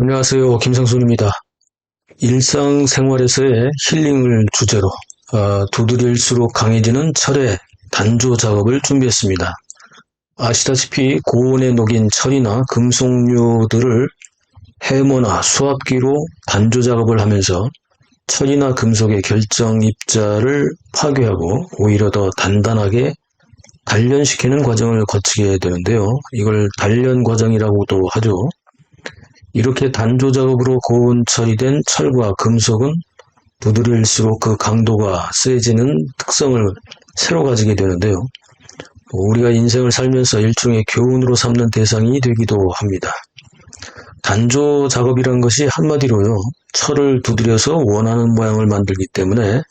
안녕하세요. 김상순입니다. 일상생활에서의 힐링을 주제로 두드릴수록 강해지는 철의 단조 작업을 준비했습니다. 아시다시피 고온에 녹인 철이나 금속류들을 해머나 수압기로 단조 작업을 하면서 철이나 금속의 결정 입자를 파괴하고 오히려 더 단단하게 단련시키는 과정을 거치게 되는데요. 이걸 단련 과정이라고도 하죠. 이렇게 단조 작업으로 고온 처리된 철과 금속은 두드릴수록 그 강도가 세지는 특성을 새로 가지게 되는데요. 우리가 인생을 살면서 일종의 교훈으로 삼는 대상이 되기도 합니다. 단조 작업이란 것이 한마디로요, 철을 두드려서 원하는 모양을 만들기 때문에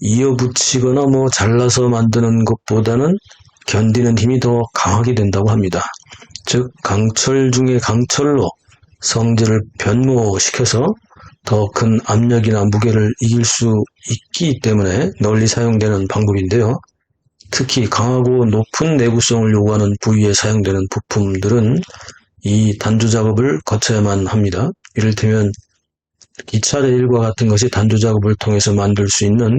이어붙이거나 잘라서 만드는 것보다는 견디는 힘이 더 강하게 된다고 합니다. 즉, 강철 중에 강철로 성질을 변모시켜서 더 큰 압력이나 무게를 이길 수 있기 때문에 널리 사용되는 방법인데요. 특히 강하고 높은 내구성을 요구하는 부위에 사용되는 부품들은 이 단조 작업을 거쳐야만 합니다. 이를테면 기차 레일과 같은 것이 단조 작업을 통해서 만들 수 있는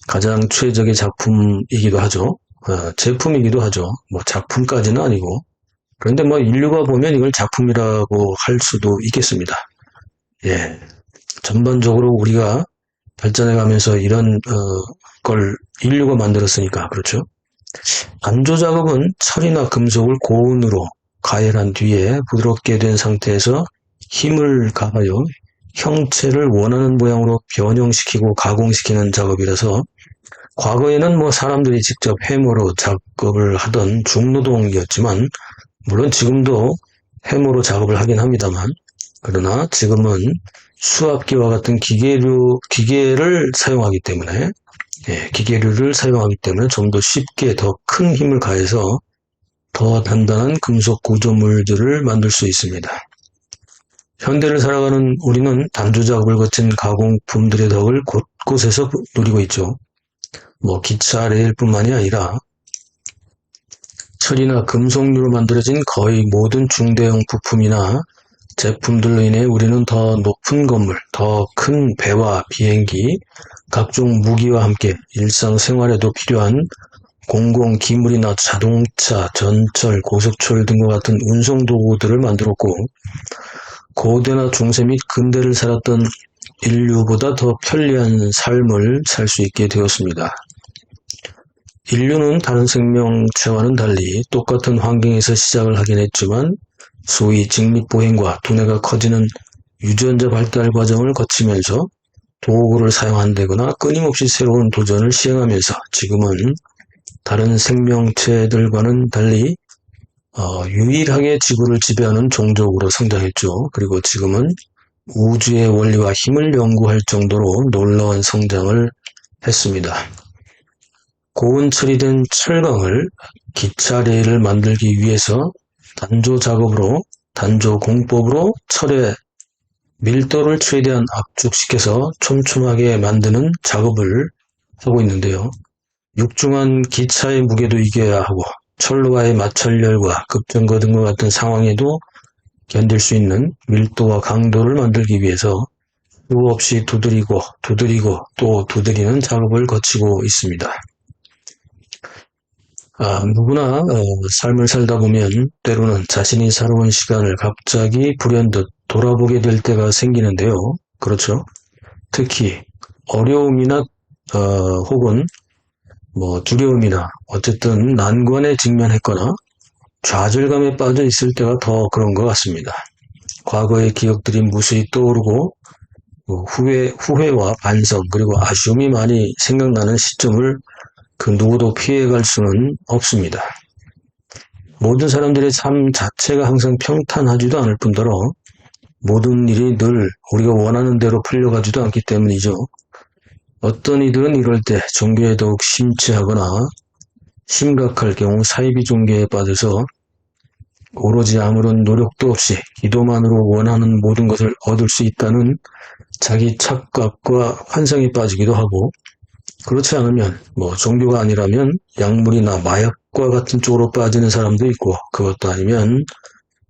가장 최적의 작품이기도 하죠. 제품이기도 하죠. 작품까지는 아니고. 그런데 인류가 보면 이걸 작품이라고 할 수도 있겠습니다. 예. 전반적으로 우리가 발전해 가면서 이런 걸 인류가 만들었으니까 그렇죠. 단조 작업은 철이나 금속을 고온으로 가열한 뒤에 부드럽게 된 상태에서 힘을 가하여 형체를 원하는 모양으로 변형시키고 가공시키는 작업이라서 과거에는 사람들이 직접 해머로 작업을 하던 중노동이었지만 물론 지금도 해머로 작업을 하긴 합니다만, 그러나 지금은 수압기와 같은 기계를 사용하기 때문에, 기계류를 사용하기 때문에 좀 더 쉽게 더 큰 힘을 가해서 더 단단한 금속 구조물들을 만들 수 있습니다. 현대를 살아가는 우리는 단조 작업을 거친 가공품들의 덕을 곳곳에서 누리고 있죠. 기차 레일뿐만이 아니라 철이나 금속류로 만들어진 거의 모든 중대형 부품이나 제품들로 인해 우리는 더 높은 건물, 더 큰 배와 비행기, 각종 무기와 함께 일상생활에도 필요한 공공기물이나 자동차, 전철, 고속철 등과 같은 운송도구들을 만들었고, 고대나 중세 및 근대를 살았던 인류보다 더 편리한 삶을 살 수 있게 되었습니다. 인류는 다른 생명체와는 달리 똑같은 환경에서 시작을 하긴 했지만 소위 직립보행과 두뇌가 커지는 유전자 발달 과정을 거치면서 도구를 사용한다거나 끊임없이 새로운 도전을 시행하면서 지금은 다른 생명체들과는 달리 유일하게 지구를 지배하는 종족으로 성장했죠. 그리고 지금은 우주의 원리와 힘을 연구할 정도로 놀라운 성장을 했습니다. 고온 처리된 철강을 기차 레일을 만들기 위해서 단조 작업으로, 단조 공법으로 철의 밀도를 최대한 압축시켜서 촘촘하게 만드는 작업을 하고 있는데요. 육중한 기차의 무게도 이겨야 하고 철로와의 마찰열과 급정거 등과 같은 상황에도 견딜 수 있는 밀도와 강도를 만들기 위해서 수없이 두드리고 또 두드리는 작업을 거치고 있습니다. 누구나 삶을 살다 보면 때로는 자신이 살아온 시간을 갑자기 불현듯 돌아보게 될 때가 생기는데요. 그렇죠? 특히 어려움이나 혹은 두려움이나 어쨌든 난관에 직면했거나 좌절감에 빠져 있을 때가 더 그런 것 같습니다. 과거의 기억들이 무수히 떠오르고 후회와 반성 그리고 아쉬움이 많이 생각나는 시점을 그 누구도 피해갈 수는 없습니다. 모든 사람들의 삶 자체가 항상 평탄하지도 않을 뿐더러 모든 일이 늘 우리가 원하는 대로 풀려가지도 않기 때문이죠. 어떤 이들은 이럴 때 종교에 더욱 심취하거나 심각할 경우 사이비 종교에 빠져서 오로지 아무런 노력도 없이 기도만으로 원하는 모든 것을 얻을 수 있다는 자기 착각과 환상에 빠지기도 하고, 그렇지 않으면 종교가 아니라면 약물이나 마약과 같은 쪽으로 빠지는 사람도 있고, 그것도 아니면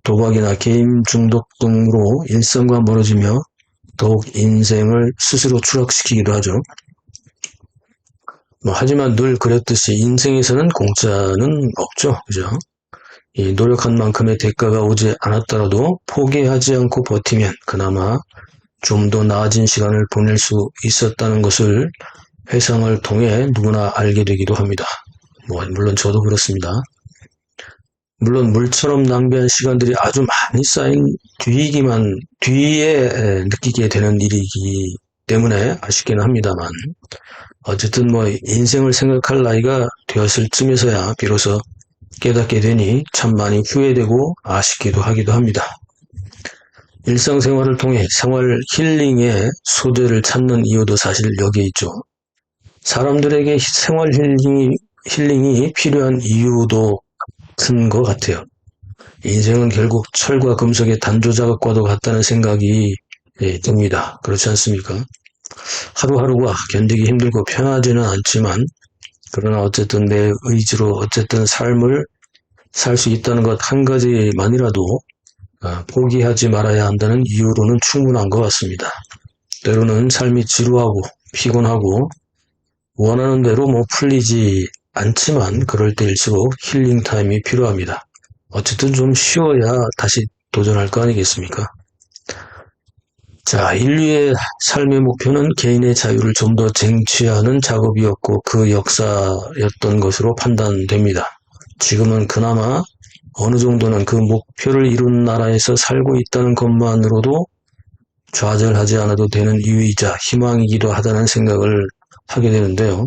도박이나 게임 중독 등으로 일상과 멀어지며 더욱 인생을 스스로 추락시키기도 하죠. 하지만 늘 그랬듯이 인생에서는 공짜는 없죠. 그죠? 이 노력한 만큼의 대가가 오지 않았더라도 포기하지 않고 버티면 그나마 좀 더 나아진 시간을 보낼 수 있었다는 것을 회상을 통해 누구나 알게 되기도 합니다. 물론 저도 그렇습니다. 물론 물처럼 낭비한 시간들이 아주 많이 쌓인 뒤에 느끼게 되는 일이기 때문에 아쉽기는 합니다만, 어쨌든 인생을 생각할 나이가 되었을 쯤에서야 비로소 깨닫게 되니 참 많이 후회되고 아쉽기도 하기도 합니다. 일상생활을 통해 생활 힐링의 소재를 찾는 이유도 사실 여기에 있죠. 사람들에게 생활 힐링이 필요한 이유도 큰 것 같아요. 인생은 결국 철과 금속의 단조 작업과도 같다는 생각이 듭니다. 그렇지 않습니까? 하루하루가 견디기 힘들고 편하지는 않지만, 그러나 어쨌든 내 의지로 어쨌든 삶을 살 수 있다는 것 한 가지만이라도 포기하지 말아야 한다는 이유로는 충분한 것 같습니다. 때로는 삶이 지루하고 피곤하고 원하는 대로 풀리지 않지만 그럴 때일수록 힐링 타임이 필요합니다. 어쨌든 좀 쉬어야 다시 도전할 거 아니겠습니까? 자, 인류의 삶의 목표는 개인의 자유를 좀 더 쟁취하는 작업이었고 그 역사였던 것으로 판단됩니다. 지금은 그나마 어느 정도는 그 목표를 이룬 나라에서 살고 있다는 것만으로도 좌절하지 않아도 되는 이유이자 희망이기도 하다는 생각을 하게 되는데요.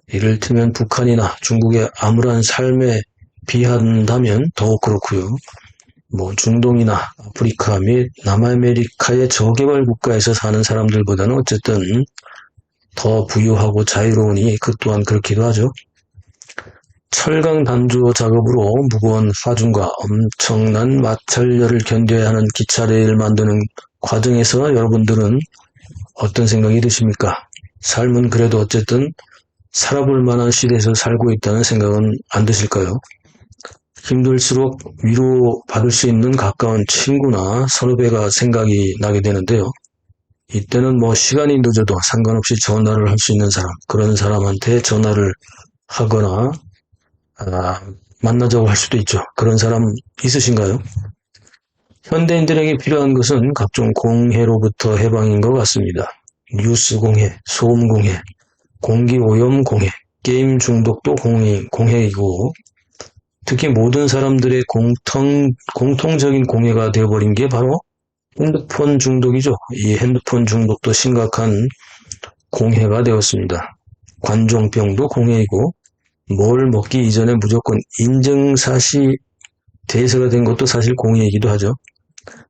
이를테면 북한이나 중국의 암울한 삶에 비한다면 더욱 그렇고요. 중동이나 아프리카 및 남아메리카의 저개발 국가에서 사는 사람들보다는 어쨌든 더 부유하고 자유로우니 그 또한 그렇기도 하죠. 철강 단조 작업으로 무거운 하중과 엄청난 마찰열을 견뎌야 하는 기차레일 만드는 과정에서 여러분들은 어떤 생각이 드십니까? 삶은 그래도 어쨌든 살아볼 만한 시대에서 살고 있다는 생각은 안 드실까요? 힘들수록 위로받을 수 있는 가까운 친구나 선후배가 생각이 나게 되는데요. 이때는 시간이 늦어도 상관없이 전화를 할 수 있는 사람, 그런 사람한테 전화를 하거나 만나자고 할 수도 있죠. 그런 사람 있으신가요? 현대인들에게 필요한 것은 각종 공해로부터 해방인 것 같습니다. 뉴스 공해, 소음 공해, 공기 오염 공해, 게임 중독도 공해이고 특히 모든 사람들의 공통적인 공해가 되어버린 게 바로 핸드폰 중독이죠. 이 핸드폰 중독도 심각한 공해가 되었습니다. 관종병도 공해이고 뭘 먹기 이전에 무조건 인증샷이 대세가 된 것도 사실 공해이기도 하죠.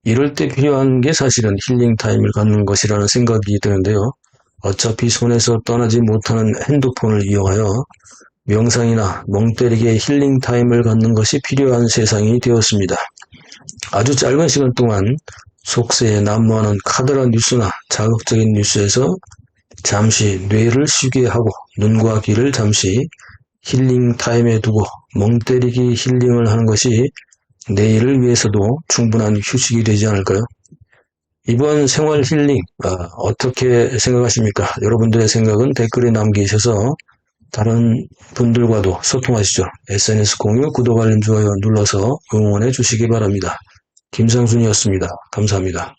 이럴 때 필요한 게 사실은 힐링 타임을 갖는 것이라는 생각이 드는데요. 어차피 손에서 떠나지 못하는 핸드폰을 이용하여 명상이나 멍 때리기의 힐링 타임을 갖는 것이 필요한 세상이 되었습니다. 아주 짧은 시간 동안 속세에 난무하는 카더라 뉴스나 자극적인 뉴스에서 잠시 뇌를 쉬게 하고 눈과 귀를 잠시 힐링 타임에 두고 멍 때리기 힐링을 하는 것이 내일을 위해서도 충분한 휴식이 되지 않을까요? 이번 생활 힐링 어떻게 생각하십니까? 여러분들의 생각은 댓글에 남기셔서 다른 분들과도 소통하시죠. SNS 공유, 구독, 알림, 좋아요 눌러서 응원해 주시기 바랍니다. 김상순이었습니다. 감사합니다.